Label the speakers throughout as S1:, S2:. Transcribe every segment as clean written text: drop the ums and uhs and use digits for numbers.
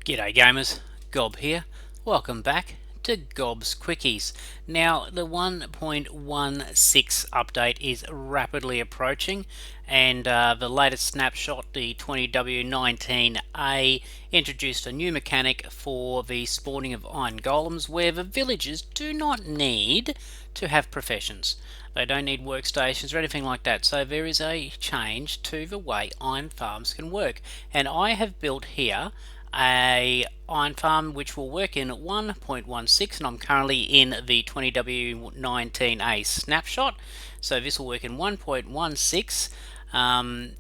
S1: G'day gamers, Gob here. Welcome back to Gob's Quickies. Now the 1.16 update is rapidly approaching, and the latest snapshot, the 20W19A, introduced a new mechanic for the spawning of iron golems where the villagers do not need to have professions. They don't need workstations or anything like that, so there is a change to the way iron farms can work. And I have built here a iron farm which will work in 1.16, and I'm currently in the 20W19A snapshot, so this will work in 1.16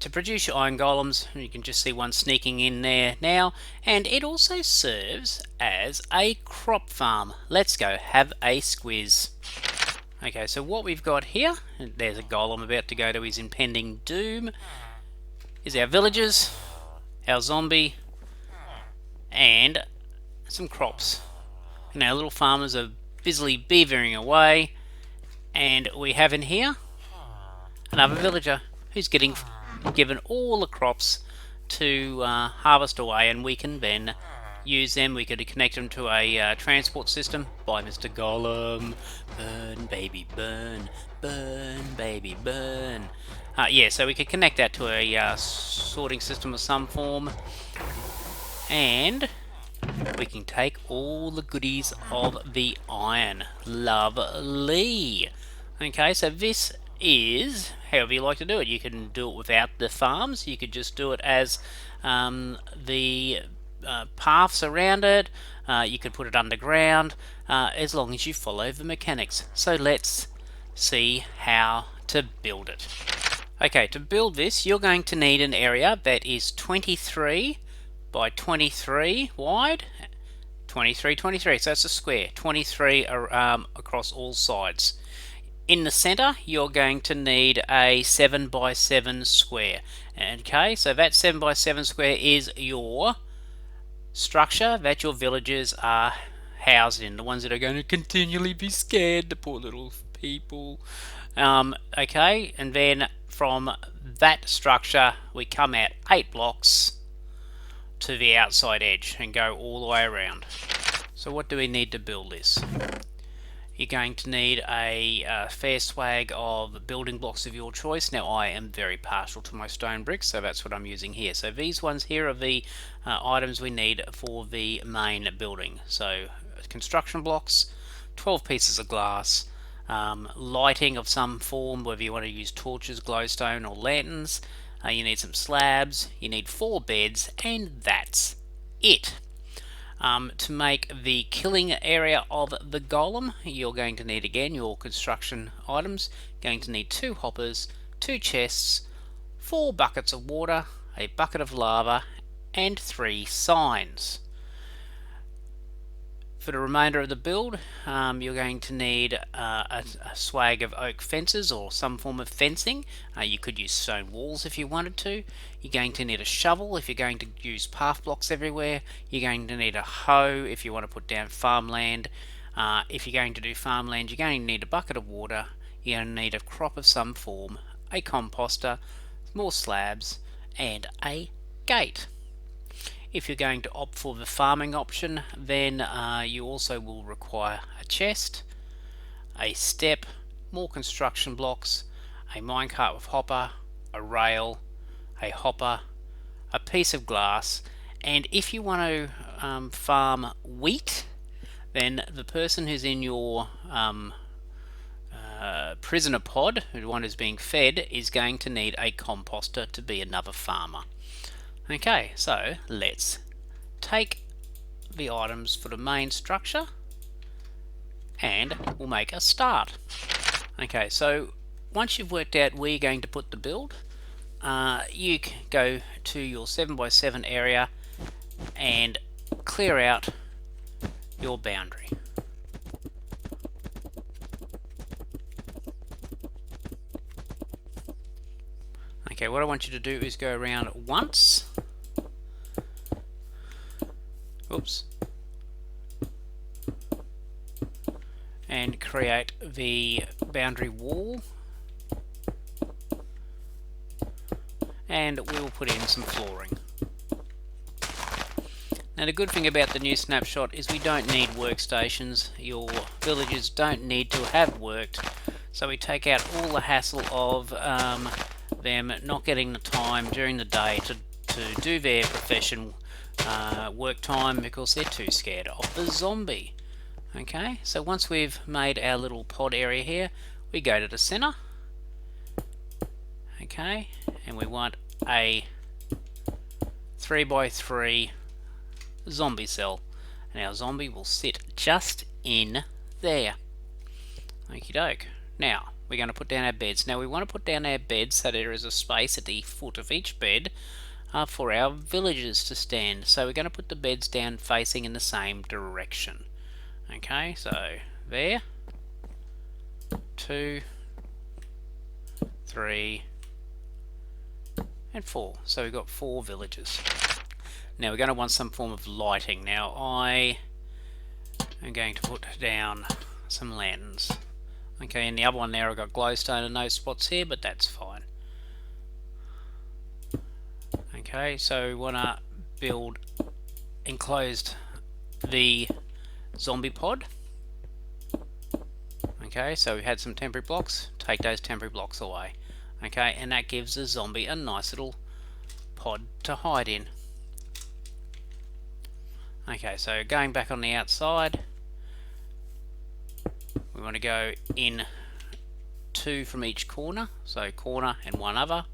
S1: to produce your iron golems. You can just see one sneaking in there now, and it also serves as a crop farm. Let's go have a squiz. Okay, so what we've got here, there's a golem about to go to his impending doom, is our villagers, our zombie, and some crops. And our little farmers are busily beavering away, and we have in here another villager who's getting given all the crops to harvest away, and we can then use them. We could connect them to a transport system by Mr. Golem. Burn baby burn, burn baby burn. Yeah, so we could connect that to a sorting system of some form, and we can take all the goodies of the iron. Lovely. Okay, so this is however you like to do it. You can do it without the farms. You could just do it as the paths around it. You could put it underground, as long as you follow the mechanics. So let's see how to build it. Okay, to build this, you're going to need an area that is 23 by 23 wide, 23, so that's a square, 23 across all sides. In the center, you're going to need a 7 by 7 square. Okay, so that 7 by 7 square is your structure that your villagers are housed in, the ones that are going to continually be scared, the poor little people. Okay, and then from that structure, we come out 8 blocks to the outside edge and go all the way around. So what do we need to build this? You're going to need a fair swag of building blocks of your choice. Now I am very partial to my stone bricks, so that's what I'm using here. So these ones here are the items we need for the main building. So construction blocks, 12 pieces of glass, lighting of some form, whether you want to use torches, glowstone or lanterns. You need some slabs, you need 4 beds, and that's it. To make the killing area of the golem, you're going to need again your construction items. Going to need 2 hoppers, 2 chests, 4 buckets of water, a bucket of lava, and 3 signs. For the remainder of the build, you're going to need a swag of oak fences or some form of fencing. You could use stone walls if you wanted to. You're going to need a shovel if you're going to use path blocks everywhere. You're going to need a hoe if you want to put down farmland. If you're going to do farmland, you're going to need a bucket of water. You're going to need a crop of some form, a composter, more slabs, and a gate. If you're going to opt for the farming option, then you also will require a chest, a step, more construction blocks, a minecart with hopper, a rail, a hopper, a piece of glass, and if you want to farm wheat, then the person who's in your prisoner pod, the one who's being fed, is going to need a composter to be another farmer. Okay, so let's take the items for the main structure and we'll make a start. Okay, so once you've worked out where you're going to put the build, you go to your 7 by 7 area and clear out your boundary. Okay, what I want you to do is go around once. Oops. And create the boundary wall. And we'll put in some flooring. Now the good thing about the new snapshot is we don't need workstations. Your villagers don't need to have worked, so we take out all the hassle of them not getting the time during the day to do their profession work time because they're too scared of the zombie. Okay, so once we've made our little pod area here, we go to the center. Okay, and we want a 3x3 zombie cell, and our zombie will sit just in there. Okie doke. Now we're going to put down our beds. Now we want to put down our beds so there is a space at the foot of each bed for our villagers to stand. So we're going to put the beds down facing in the same direction. Okay, so there, 2, 3, and 4. So we've got 4 villagers. Now we're going to want some form of lighting. Now I am going to put down some lanterns. Okay, in the other one there I've got glowstone and no spots here, but that's fine. Okay, so we want to build enclosed the zombie pod. Okay, so we had some temporary blocks, take those temporary blocks away. Okay, and that gives the zombie a nice little pod to hide in. Okay, so going back on the outside, we want to go in 2 from each corner, so corner and one other,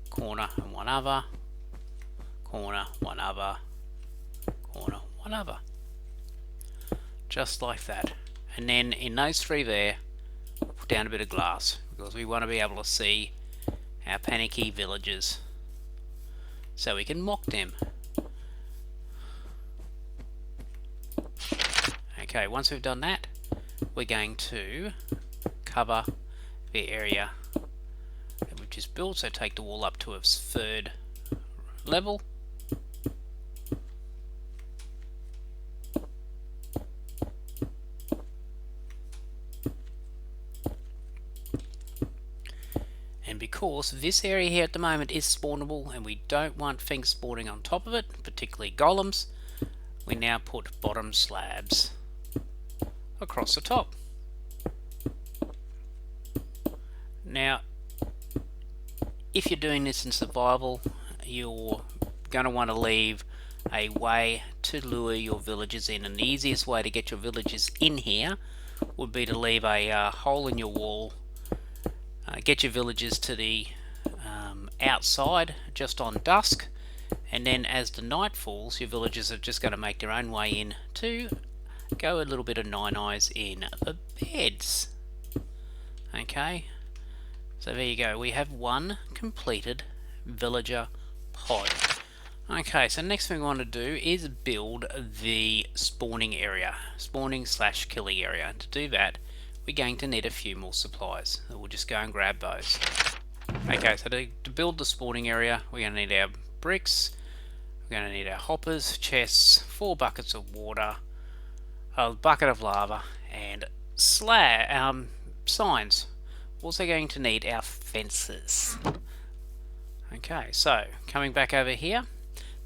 S1: corner and one other, corner, one other, corner, one other. Just like that. And then in those 3 there, we'll put down a bit of glass because we want to be able to see our panicky villagers so we can mock them. Okay, once we've done that, we're going to cover the area which is built, so take the wall up to its 3rd level. And because this area here at the moment is spawnable and we don't want things spawning on top of it, particularly golems, we now put bottom slabs across the top. Now, if you're doing this in survival, you're going to want to leave a way to lure your villagers in, and the easiest way to get your villagers in here would be to leave a hole in your wall, get your villagers to the outside just on dusk, and then as the night falls, your villagers are just going to make their own way in to go a little bit of nine eyes in the beds. Okay, so there you go, we have 1 completed villager pod. Okay, so next thing we want to do is build the spawning area, spawning / killing area. And to do that, we're going to need a few more supplies. So we'll just go and grab those. Okay, so to build the spawning area, we're going to need our bricks, we're going to need our hoppers, chests, 4 buckets of water, a bucket of lava, and signs. We're also going to need our fences. Okay, so coming back over here,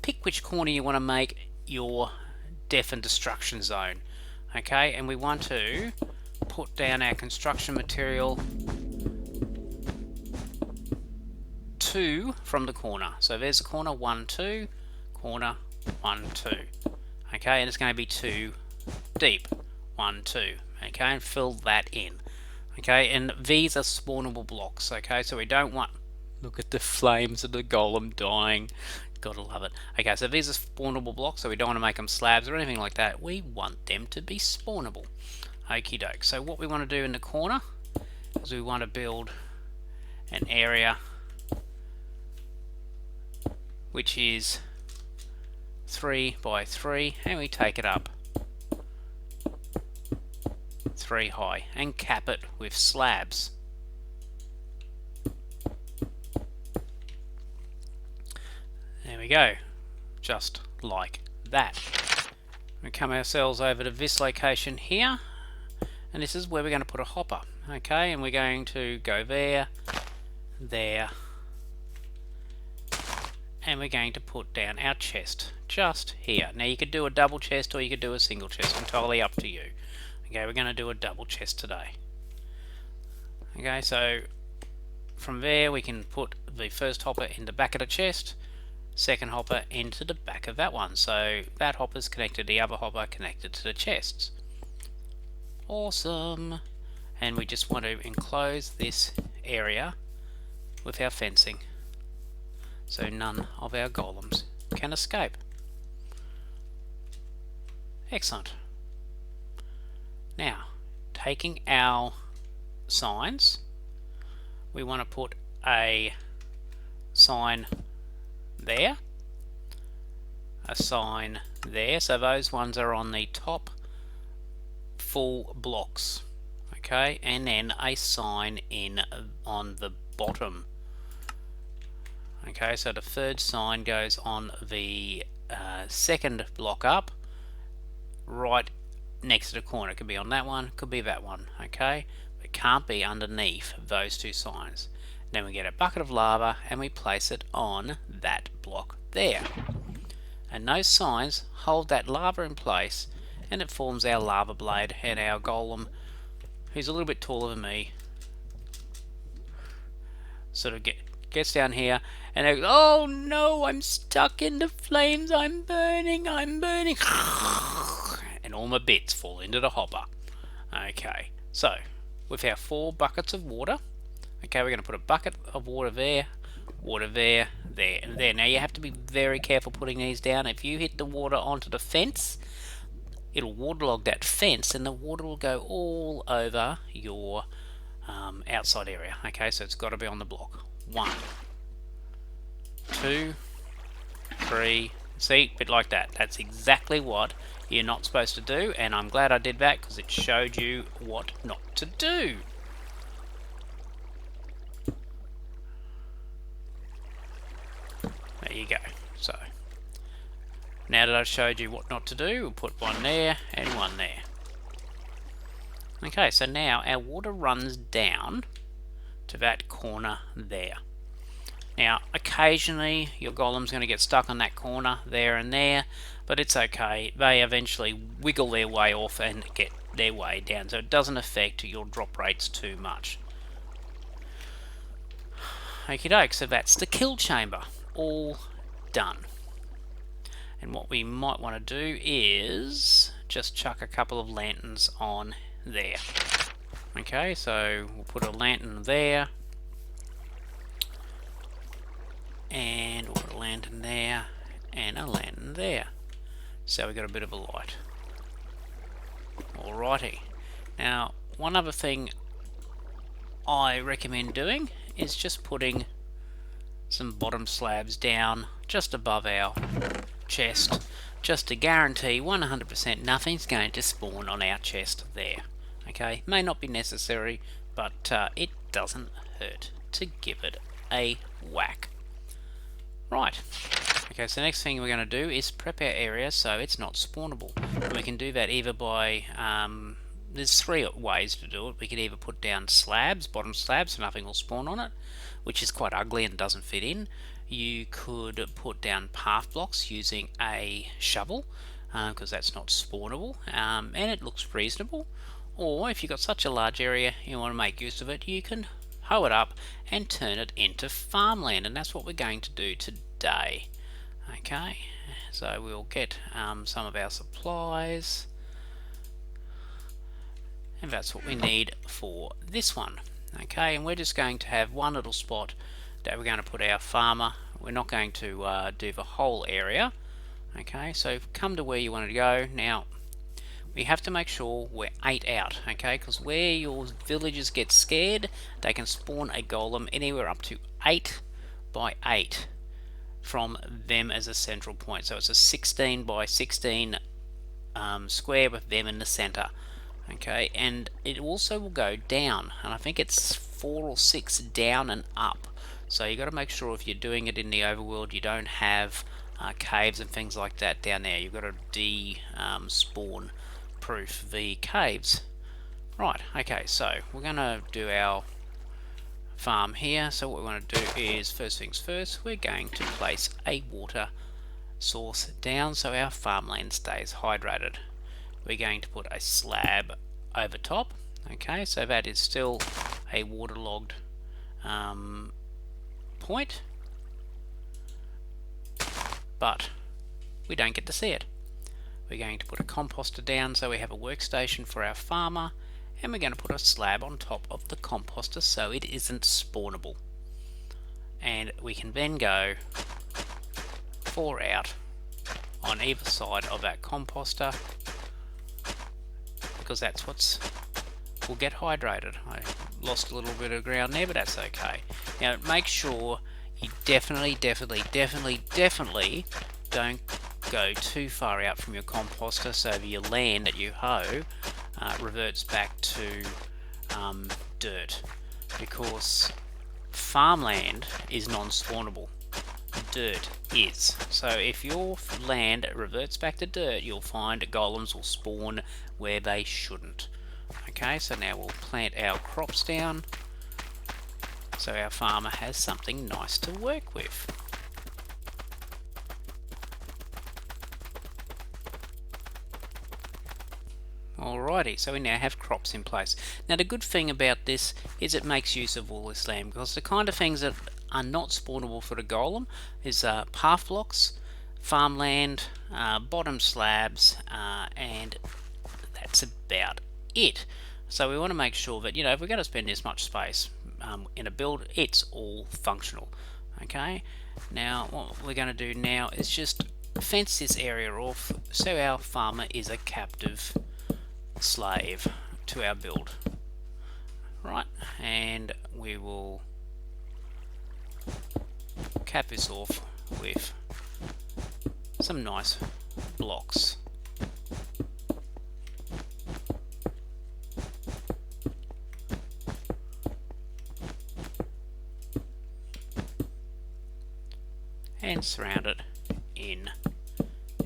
S1: pick which corner you want to make your death and destruction zone. Okay, and we want to put down our construction material 2 from the corner. So there's the corner, 1, 2, corner, 1, 2. Okay, and it's going to be 2 deep, 1, 2. Okay, and fill that in. Okay, and these are spawnable blocks. Okay, so we don't want, look at the flames of the golem dying, gotta love it. Okay, so these are spawnable blocks, so we don't want to make them slabs or anything like that. We want them to be spawnable. Okie doke. So what we want to do in the corner is we want to build an area which is 3 by 3, and we take it up 3 high and cap it with slabs. There we go, just like that. We come ourselves over to this location here, and this is where we're going to put a hopper. Okay, and we're going to go there, there, and we're going to put down our chest just here. Now you could do a double chest or you could do a single chest, entirely up to you. Okay, we're going to do a double chest today. Okay, so from there we can put the first hopper in the back of the chest, second hopper into the back of that one. So that hopper's connected, the other hopper connected to the chests. Awesome. And we just want to enclose this area with our fencing, so none of our golems can escape. Excellent. Now, taking our signs, we want to put a sign there, a sign there, so those ones are on the top full blocks, okay, and then a sign in on the bottom. Okay, so the third sign goes on the second block up, right next to the corner. It could be on that one, could be that one, okay? It can't be underneath those two signs. Then we get a bucket of lava and we place it on that block there. And those signs hold that lava in place, and it forms our lava blade, and our golem, who's a little bit taller than me, sort of gets down here and they go, oh no, I'm stuck in the flames, I'm burning, and all my bits fall into the hopper. Okay, so with our 4 buckets of water, okay, we're going to put a bucket of water there, there, and there. Now you have to be very careful putting these down. If you hit the water onto the fence, it'll waterlog that fence and the water will go all over your outside area. Okay, so it's got to be on the block. 1, 2, 3, see, a bit like that. That's exactly what you're not supposed to do, and I'm glad I did that because it showed you what not to do. There you go. So now that I've showed you what not to do, we'll put one there and one there. Okay, so now our water runs down to that corner there. Now occasionally your golem's going to get stuck on that corner there and there, but it's okay. They eventually wiggle their way off and get their way down, so it doesn't affect your drop rates too much. Okie doke, so that's the kill chamber all done. And what we might want to do is just chuck a couple of lanterns on there. Okay, so we'll put a lantern there, and we'll put a lantern there, and a lantern there. So we've got a bit of a light. Alrighty. Now, one other thing I recommend doing is just putting some bottom slabs down just above our chest, just to guarantee 100% nothing's going to spawn on our chest there. Okay, may not be necessary, but it doesn't hurt to give it a whack. Right, okay, so the next thing we're going to do is prep our area so it's not spawnable. And we can do that either by, there's 3 ways to do it. We could either put down slabs, bottom slabs, so nothing will spawn on it, which is quite ugly and doesn't fit in. You could put down path blocks using a shovel, because that's not spawnable, and it looks reasonable. Or if you've got such a large area you want to make use of it, you can hoe it up and turn it into farmland, and that's what we're going to do today. Okay, so we'll get some of our supplies, and that's what we need for this one. Okay, and we're just going to have one little spot that we're going to put our farmer. We're not going to do the whole area. Okay, so come to where you want to go. Now we have to make sure we're 8 out, okay, because where your villagers get scared, they can spawn a golem anywhere up to 8 by 8 from them as a central point. So it's a 16 by 16 square with them in the center. Okay, and it also will go down, and I think it's 4 or 6 down and up. So you got to make sure if you're doing it in the overworld, you don't have caves and things like that down there. You've got to de-spawn proof the caves. Right, okay, so we're going to do our farm here. So what we want to do is, first things first, we're going to place a water source down so our farmland stays hydrated. We're going to put a slab over top. Okay, so that is still a waterlogged point, but we don't get to see it. We're going to put a composter down so we have a workstation for our farmer, and we're going to put a slab on top of the composter so it isn't spawnable. And we can then go 4 out on either side of that composter, because that's what's will get hydrated. I lost a little bit of ground there, but that's okay. Now make sure you definitely don't go too far out from your composter so that your land that you hoe reverts back to dirt, because farmland is non-spawnable. Dirt is. So if your land reverts back to dirt, you'll find golems will spawn where they shouldn't. Okay, so now we'll plant our crops down so our farmer has something nice to work with. Alrighty, so we now have crops in place. Now the good thing about this is it makes use of all this land, because the kind of things that are not spawnable for the golem is path blocks, farmland, bottom slabs, and that's about it. So we want to make sure that, if we're going to spend this much space in a build, it's all functional. Okay, now what we're going to do now is just fence this area off so our farmer is a captive slave to our build. Right, and we will cap this off with some nice blocks. And surround it in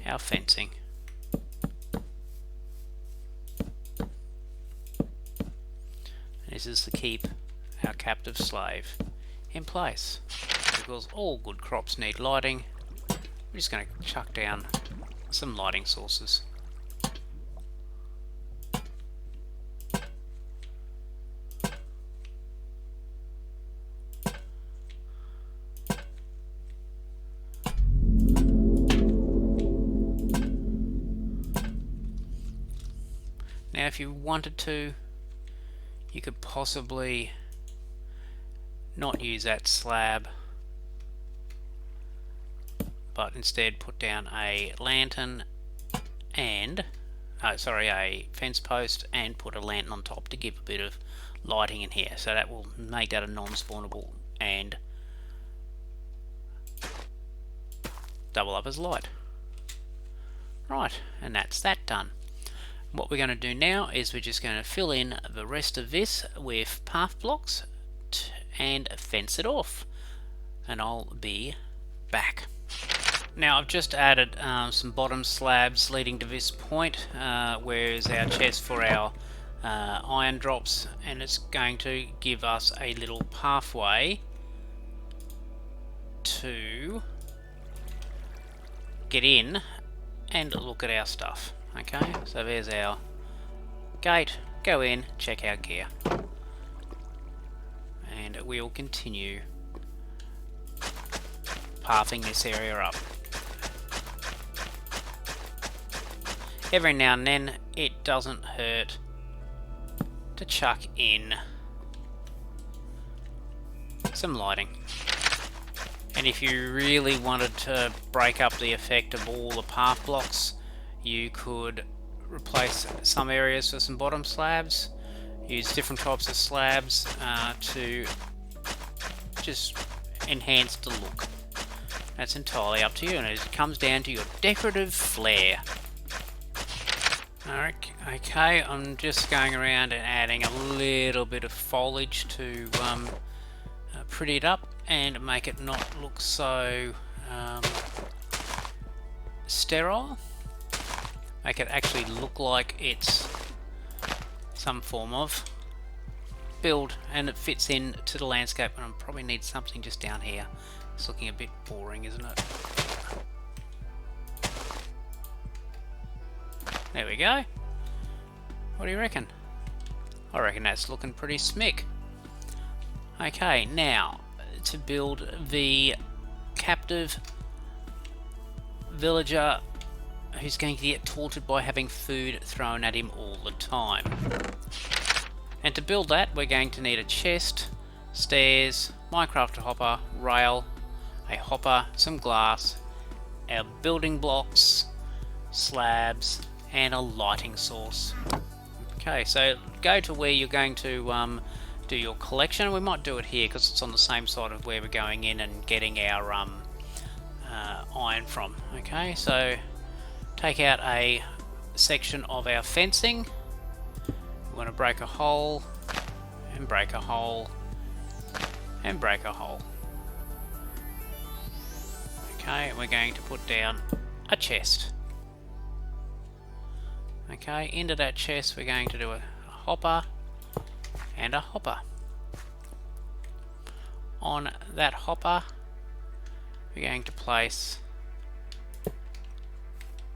S1: our fencing. This is to keep our captive slave in place, because all good crops need lighting. We're just going to chuck down some lighting sources. Now if you wanted to, you could possibly not use that slab, but instead put down a lantern and a fence post and put a lantern on top to give a bit of lighting in here. So that will make that a non-spawnable and double up as light. Right, and that's that done. What we're going to do now is we're just going to fill in the rest of this with path blocks and fence it off, and I'll be back. Now I've just added some bottom slabs leading to this point, where is our chest for our iron drops, and it's going to give us a little pathway to get in and look at our stuff. Okay, so there's our gate. Go in, check our gear, and we'll continue pathing this area up. Every now and then it doesn't hurt to chuck in some lighting. And if you really wanted to break up the effect of all the path blocks, you could replace some areas with some bottom slabs, use different types of slabs to just enhance the look. That's entirely up to you, and it comes down to your decorative flair. Okay, I'm just going around and adding a little bit of foliage to pretty it up and make it not look so sterile. Make it actually look like it's some form of build and it fits in to the landscape, and I probably need something just down here. It's looking a bit boring, isn't it? There we go. What do you reckon? I reckon that's looking pretty smick. Okay, now to build the captive villager who's going to get taunted by having food thrown at him all the time. And to build that, we're going to need a chest, stairs, Minecraft hopper, rail, a hopper, some glass, our building blocks, slabs, and a lighting source. Okay, so go to where you're going to do your collection. We might do it here because it's on the same side of where we're going in and getting our iron from. Okay, so take out a section of our fencing. We want to break a hole, and break a hole, and break a hole. Okay, we're going to put down a chest. Okay, into that chest we're going to do a hopper and a hopper. On that hopper we're going to place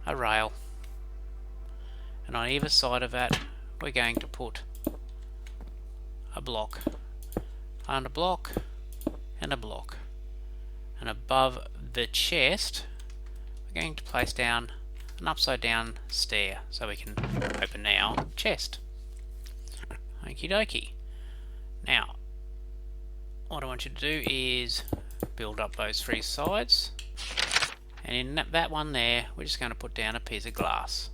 S1: a rail, and on either side of that we're going to put a block, and a block, and a block, and above the chest we're going to place down an upside down stair so we can open our chest. Okie dokie. Now what I want you to do is build up those three sides, and in that one there we're just going to put down a piece of glass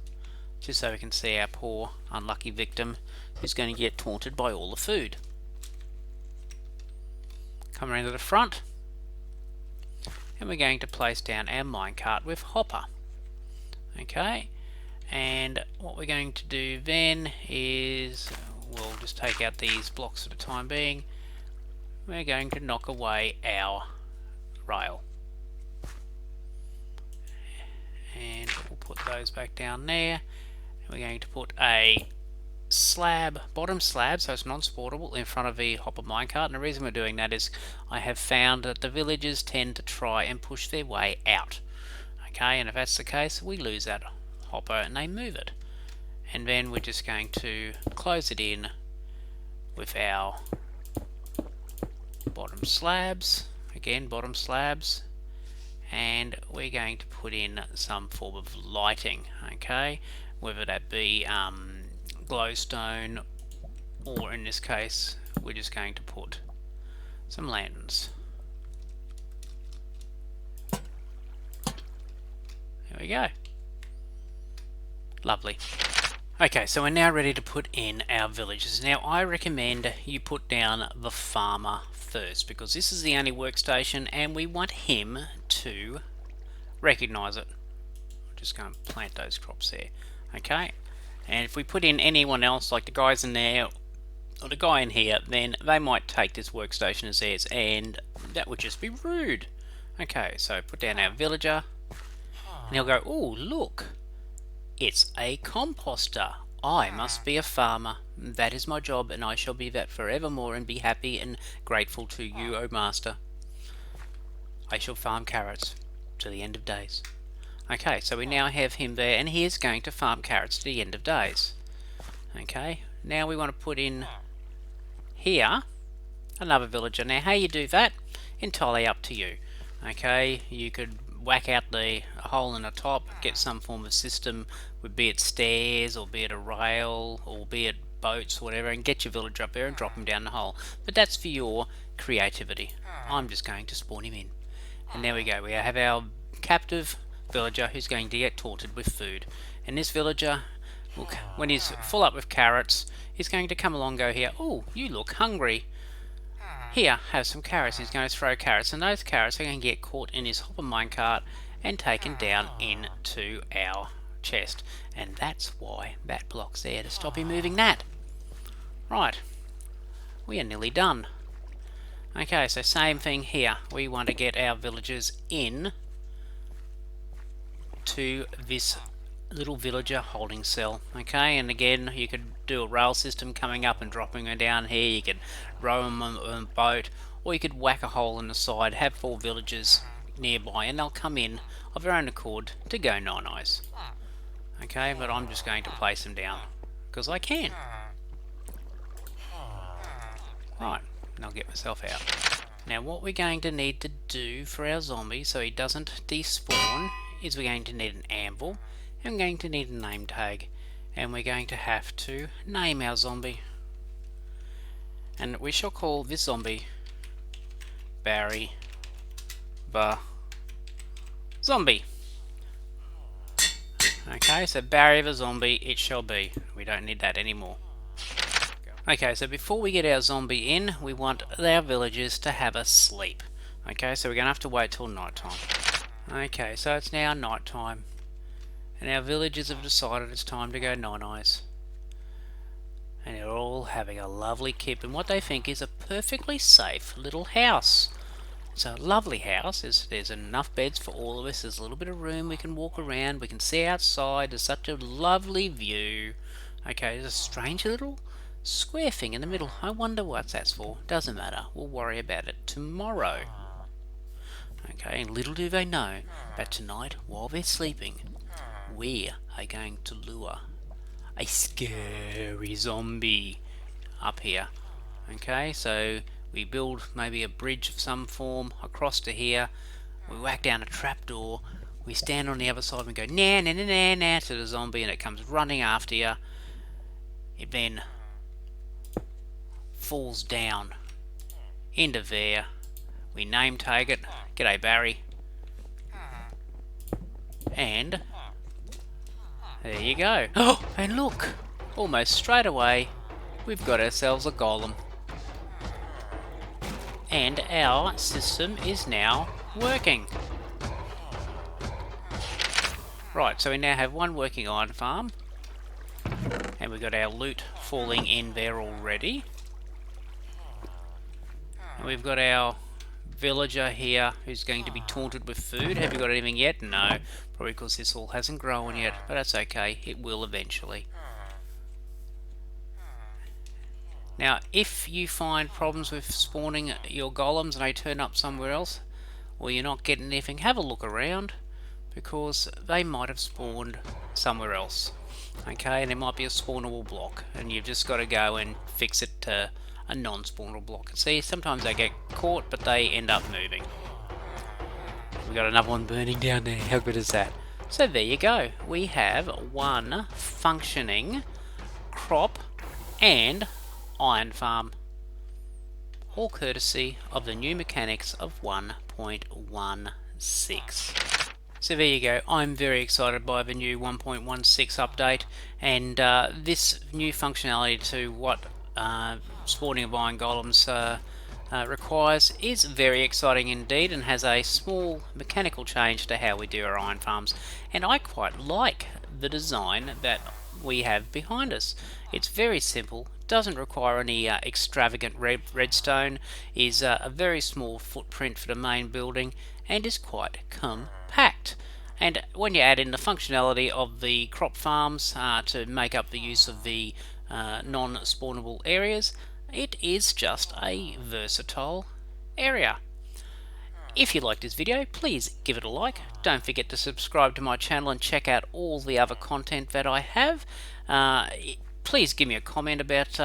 S1: just so we can see our poor unlucky victim who's going to get taunted by all the food. Come around to the front and we're going to place down our minecart with hopper. Okay, and what we're going to do then is we'll just take out these blocks for the time being. We're going to knock away our rail, and we'll put those back down there, and we're going to put a slab, bottom slab, so it's non-sportable, in front of the hopper minecart. And the reason we're doing that is I have found that the villagers tend to try and push their way out. Okay, and if that's the case, we lose that hopper and they move it. And then we're just going to close it in with our bottom slabs, again bottom slabs, and we're going to put in some form of lighting, okay, whether that be glowstone, or in this case we're just going to put some lanterns. There we go. Lovely. Okay, so we're now ready to put in our villages. Now I recommend you put down the farmer first, because this is the only workstation and we want him to recognize it. Just go and plant those crops there. Okay, and if we put in anyone else, like the guys in there or the guy in here, then they might take this workstation as theirs, and that would just be rude. Okay, so put down our villager, and he'll go, oh look, it's a composter. I must be a farmer. That is my job, and I shall be that forevermore, and be happy and grateful to you, O master. I shall farm carrots to the end of days. Okay, so we now have him there, and he is going to farm carrots to the end of days. Okay, now we want to put in here another villager. Now how you do that, entirely up to you. Okay, you could whack out the hole in the top, get some form of system, be it stairs, or be it a rail, or be it boats, or whatever, and get your villager up there and drop him down the hole. But that's for your creativity. I'm just going to spawn him in. And there we go, we have our captive villager who's going to get taunted with food. And this villager, look, when he's full up with carrots, he's going to come along and go here, oh, you look hungry. Here, have some carrots. He's going to throw carrots, and those carrots are going to get caught in his hopper minecart and taken down into our chest. And that's why that block's there, to stop him moving that. Right, we are nearly done. Okay, so same thing here. We want to get our villagers in to this little villager holding cell. Okay, and again, you could do a rail system coming up and dropping them down here. You could row them on a boat, or you could whack a hole in the side, have 4 villagers nearby, and they'll come in of their own accord to go nice. Okay, but I'm just going to place them down because I can. Right, and I'll get myself out. Now what we're going to need to do for our zombie so he doesn't despawn is we're going to need an anvil, and we're going to need a name tag, and we're going to have to name our zombie. And we shall call this zombie Barry the Zombie. Okay, so Barry the Zombie it shall be. We don't need that anymore. Okay, so before we get our zombie in, we want our villagers to have a sleep. Okay, so we're going to have to wait till night time. Okay, so it's now night time, and our villagers have decided it's time to go night-eyes. And they're all having a lovely kip in what they think is a perfectly safe little house. It's a lovely house. There's enough beds for all of us. There's a little bit of room. We can walk around. We can see outside. There's such a lovely view. Okay, there's a strange little square thing in the middle. I wonder what that's for. Doesn't matter. We'll worry about it tomorrow. Okay, and little do they know that tonight, while they're sleeping, we are going to lure a scary zombie up here. Okay, so we build maybe a bridge of some form across to here. We whack down a trapdoor. We stand on the other side and go nah nah nah nah nah to the zombie, and it comes running after you. It then falls down into there. We name tag it. G'day Barry. And there you go. Oh, and look! Almost straight away, we've got ourselves a golem. And our system is now working. Right, so we now have one working iron farm. And we've got our loot falling in there already. And we've got our villager here who's going to be taunted with food. Have you got anything yet? No, probably because this all hasn't grown yet, but that's okay, it will eventually. Now if you find problems with spawning your golems and they turn up somewhere else, or you're not getting anything, have a look around, because they might have spawned somewhere else. Okay, and there might be a spawnable block, and you've just got to go and fix it to a non-spawnable block. See, sometimes they get caught, but they end up moving. We've got another one burning down there. How good is that? So there you go. We have one functioning crop and iron farm. All courtesy of the new mechanics of 1.16. So there you go. I'm very excited by the new 1.16 update, and this new functionality to what spawning of iron golems requires is very exciting indeed, and has a small mechanical change to how we do our iron farms. And I quite like the design that we have behind us. It's very simple, doesn't require any extravagant redstone, is a very small footprint for the main building, and is quite compact. And when you add in the functionality of the crop farms to make up the use of the non-spawnable areas, it is just a versatile area. If you liked this video, please give it a like. Don't forget to subscribe to my channel and check out all the other content that I have. Please give me a comment about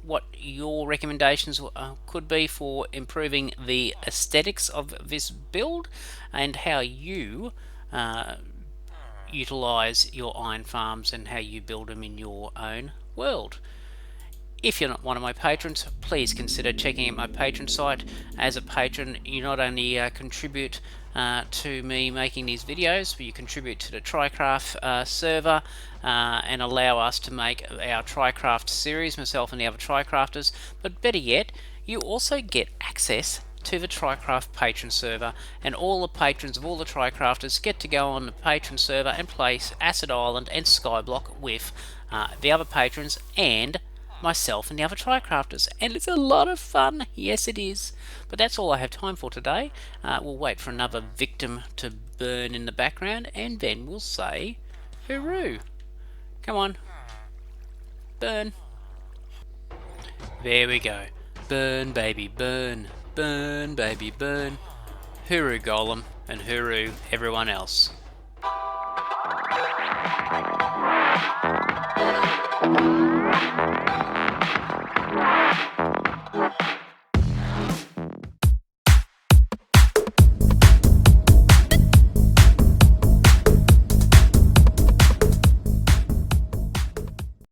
S1: what your recommendations could be for improving the aesthetics of this build, and how you utilize your iron farms and how you build them in your own world. If you're not one of my patrons, please consider checking out my patron site. As a patron, you not only contribute to me making these videos, but you contribute to the TryCraft server and allow us to make our TryCraft series, myself and the other TryCrafters. But better yet, you also get access to the TryCraft patron server, and all the patrons of all the TryCrafters get to go on the patron server and play Acid Island and Skyblock with the other patrons and myself and the other TryCrafters, and it's a lot of fun. Yes, it is. But that's all I have time for today. We'll wait for another victim to burn in the background, and then we'll say hooroo. Come on. Burn. There we go. Burn, baby, burn. Burn, baby, burn. Hooroo, Golem, and hooroo, everyone else.